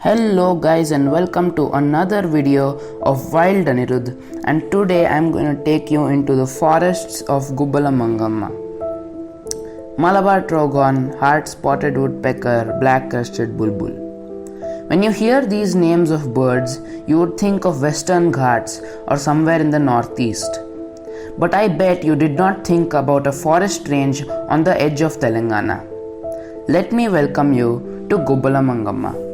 Hello guys and welcome to another video of Wild Anirudh, and today I am going to take you into the forests of Gubbala Mangamma. Malabar trogon, hard-spotted woodpecker, black-crested bulbul. When you hear these names of birds, you would think of Western Ghats or somewhere in the northeast. But I bet you did not think about a forest range on the edge of Telangana. Let me welcome you to Gubbala Mangamma.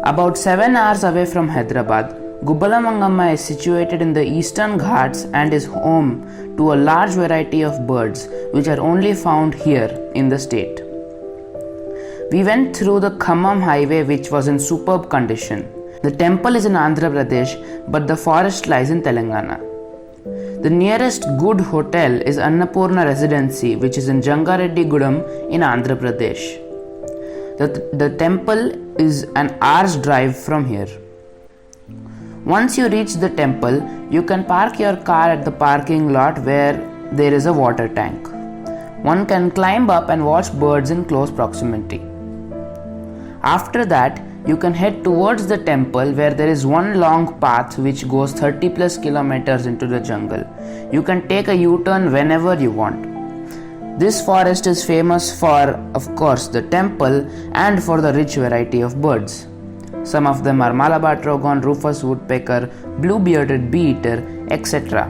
About 7 hours away from Hyderabad, Gubbala Mangamma is situated in the Eastern Ghats and is home to a large variety of birds which are only found here in the state. We went through the Khammam highway which was in superb condition. The temple is in Andhra Pradesh, but the forest lies in Telangana. The nearest good hotel is Annapurna Residency, which is in Jangareddy-Gudem in Andhra Pradesh. The temple is an hour's drive from here. Once you reach the temple, you can park your car at the parking lot where there is a water tank. One can climb up and watch birds in close proximity. After that, you can head towards the temple where there is one long path which goes 30 plus kilometers into the jungle. You can take a U-turn whenever you want. This forest is famous for, of course, the temple and for the rich variety of birds. Some of them are Malabar trogon, rufous woodpecker, blue-bearded bee-eater, etc.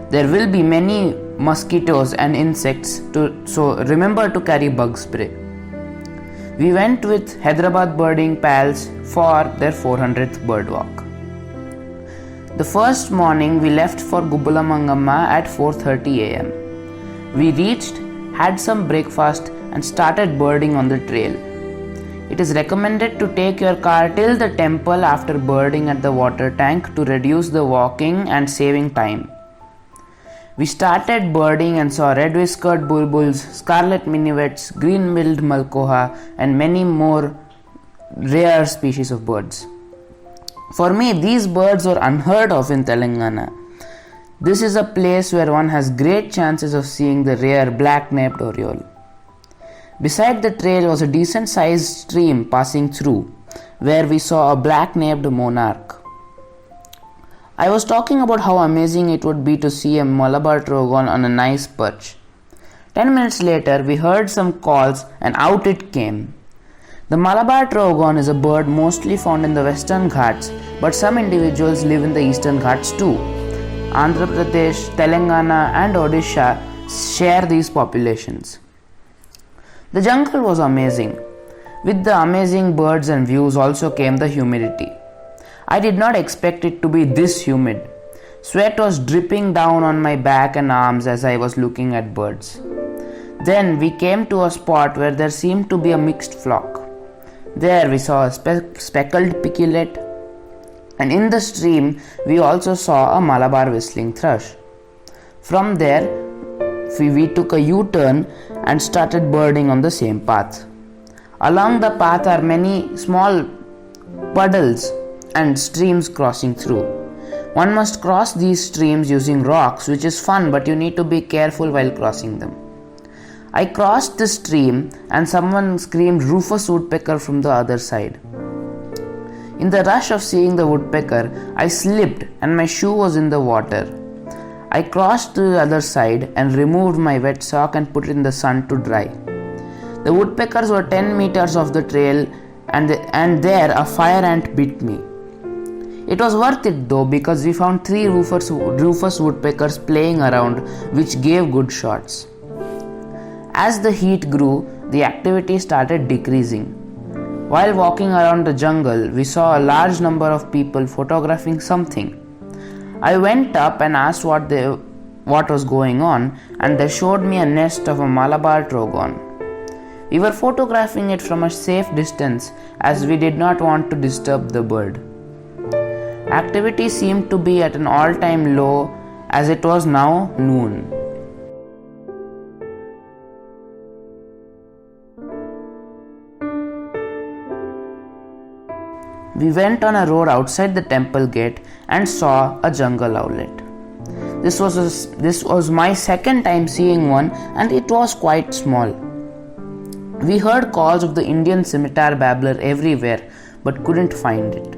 There will be many mosquitoes and insects, so remember to carry bug spray. We went with Hyderabad Birding Pals for their 400th bird walk. The first morning we left for Gubbala Mangamma at 4:30 am. We reached, had some breakfast and started birding on the trail. It is recommended to take your car till the temple after birding at the water tank to reduce the walking and saving time. We started birding and saw red-whiskered bulbuls, scarlet minivets, green-billed malkoha and many more rare species of birds. For me, these birds were unheard of in Telangana. This is a place where one has great chances of seeing the rare black-naped oriole. Beside the trail was a decent-sized stream passing through, where we saw a black-naped monarch. I was talking about how amazing it would be to see a Malabar trogon on a nice perch. 10 minutes later, we heard some calls and out it came. The Malabar trogon is a bird mostly found in the Western Ghats, but some individuals live in the Eastern Ghats too. Andhra Pradesh, Telangana and Odisha share these populations. The jungle was amazing. With the amazing birds and views also came the humidity. I did not expect it to be this humid. Sweat was dripping down on my back and arms as I was looking at birds. Then we came to a spot where there seemed to be a mixed flock. There we saw a speckled picklet, and in the stream we also saw a Malabar whistling thrush. From there we took a U-turn and started birding on the same path. Along the path are many small puddles and streams crossing through. One must cross these streams using rocks, which is fun, but you need to be careful while crossing them. I crossed the stream and someone screamed rufous woodpecker from the other side. In the rush of seeing the woodpecker, I slipped and my shoe was in the water. I crossed to the other side and removed my wet sock and put it in the sun to dry. The woodpeckers were 10 meters off the trail and there a fire ant bit me. It was worth it though, because we found 3 rufous woodpeckers playing around, which gave good shots. As the heat grew, the activity started decreasing. While walking around the jungle, we saw a large number of people photographing something. I went up and asked what was going on, and they showed me a nest of a Malabar trogon. We were photographing it from a safe distance as we did not want to disturb the bird. Activity seemed to be at an all-time low as it was now noon. We went on a road outside the temple gate and saw a jungle owlet. This was my second time seeing one, and it was quite small. We heard calls of the Indian scimitar babbler everywhere, but couldn't find it.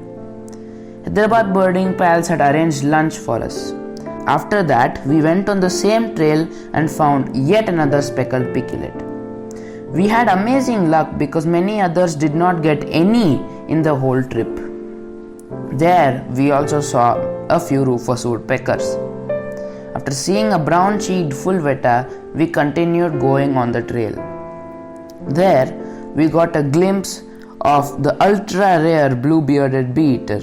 Hyderabad birding pals had arranged lunch for us. After that, we went on the same trail and found yet another speckled pigeonlet. We had amazing luck because many others did not get any in the whole trip. There, we also saw a few rufous woodpeckers. After seeing a brown-cheeked fulvetta, we continued going on the trail. There, we got a glimpse of the ultra-rare blue-bearded bee-eater.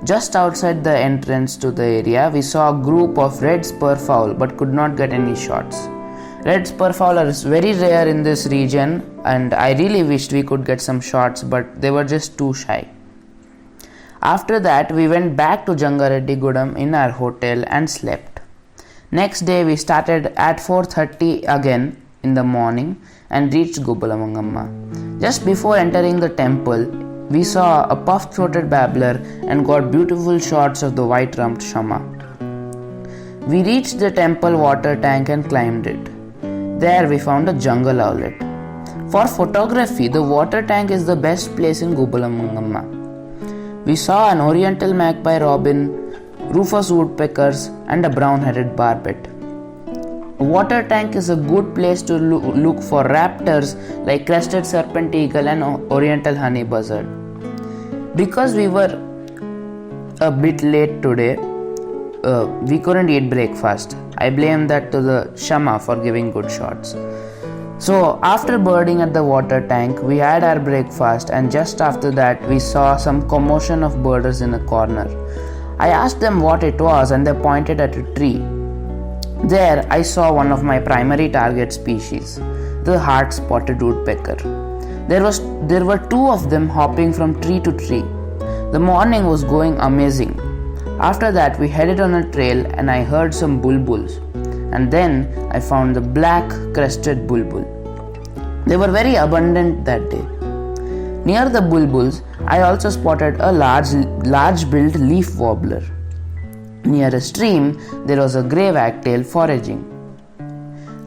Just outside the entrance to the area, we saw a group of red spurfowl but could not get any shots. Red spurfowl are very rare in this region and I really wished we could get some shots, but they were just too shy. After that, we went back to Jangareddy Gudam in our hotel and slept. Next day, we started at 4:30 again in the morning and reached Gubbala Mangamma. Just before entering the temple, we saw a puff-throated babbler and got beautiful shots of the white-rumped shama. We reached the temple water tank and climbed it. There we found a jungle owlet. For photography, the water tank is the best place in Gubbala Mangamma. We saw an oriental magpie robin, rufous woodpeckers and a brown-headed barbet. A water tank is a good place to look for raptors like crested serpent eagle and oriental honey buzzard. Because we were a bit late today, we couldn't eat breakfast. I blame that to the shama for giving good shots. So after birding at the water tank, we had our breakfast and just after that we saw some commotion of birders in a corner. I asked them what it was and they pointed at a tree. There I saw one of my primary target species, the heart-spotted woodpecker. There were two of them hopping from tree to tree. The morning was going amazing. After that we headed on a trail and I heard some bulbuls. And then I found the black crested bulbul. They were very abundant that day. Near the bulbuls, I also spotted a large-billed leaf warbler. Near a stream, there was a grey wagtail foraging.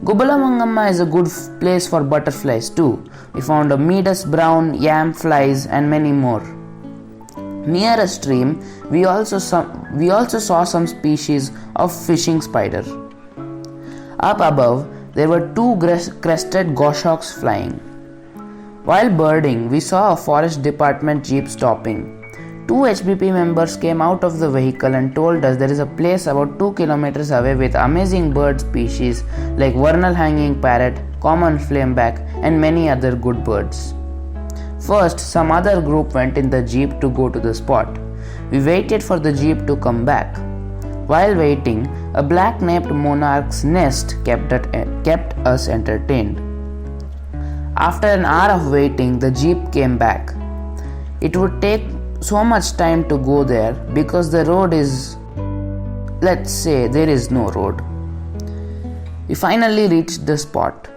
Gubbala Mangamma is a good place for butterflies too. We found a Midas brown, yam flies and many more. Near a stream, we also saw some species of fishing spider. Up above, there were two crested goshawks flying. While birding, we saw a forest department jeep stopping. Two HBP members came out of the vehicle and told us there is a place about 2 kilometers away with amazing bird species like vernal hanging parrot, common flameback and many other good birds. First, some other group went in the jeep to go to the spot. We waited for the jeep to come back. While waiting, a black-napped monarch's nest kept us entertained. After an hour of waiting, the jeep came back. It would take so much time to go there because the road is, let's say, there is no road. We finally reached the spot.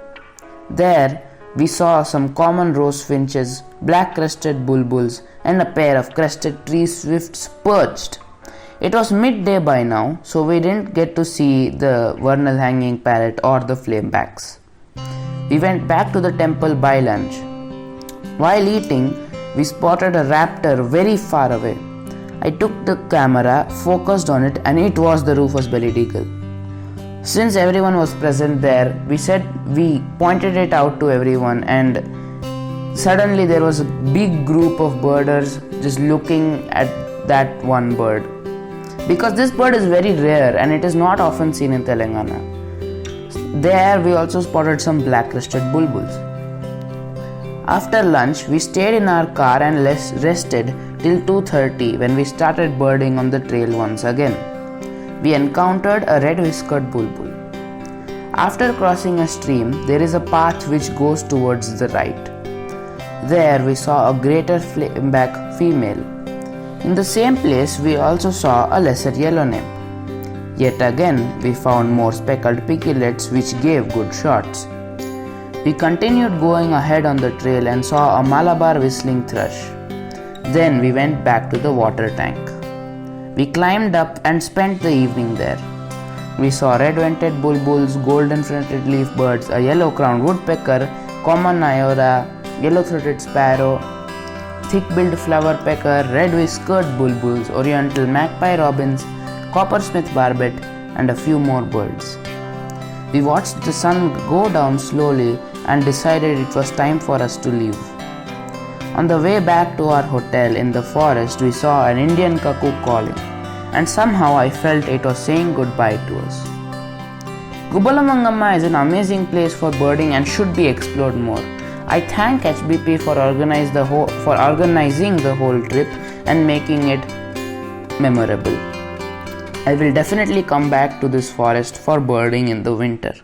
There, we saw some common rose finches, black-crested bulbuls, and a pair of crested tree swifts perched. It was midday by now, so we didn't get to see the vernal hanging parrot or the flamebacks. We went back to the temple by lunch. While eating, we spotted a raptor very far away. I took the camera, focused on it, and it was the rufous-bellied eagle. Since everyone was present there, we pointed it out to everyone, and suddenly there was a big group of birders just looking at that one bird. Because this bird is very rare and it is not often seen in Telangana. There we also spotted some black-crested bulbuls. After lunch, we stayed in our car and rested till 2:30 when we started birding on the trail once again. We encountered a red-whiskered bulbul. After crossing a stream, there is a path which goes towards the right. There we saw a greater flameback female. In the same place, we also saw a lesser yellow nymph. Yet again, we found more speckled pigeonlets which gave good shots. We continued going ahead on the trail and saw a Malabar whistling thrush. Then we went back to the water tank. We climbed up and spent the evening there. We saw red-vented bulbuls, golden-fronted leaf birds, a yellow-crowned woodpecker, common iora, yellow-throated sparrow, thick-billed flower pecker, red-whiskered bulbuls, oriental magpie robins, coppersmith barbet, and a few more birds. We watched the sun go down slowly and decided it was time for us to leave. On the way back to our hotel in the forest, we saw an Indian cuckoo calling, and somehow I felt it was saying goodbye to us. Gubbala Mangamma is an amazing place for birding and should be explored more. I thank HBP for organizing the whole trip and making it memorable. I will definitely come back to this forest for birding in the winter.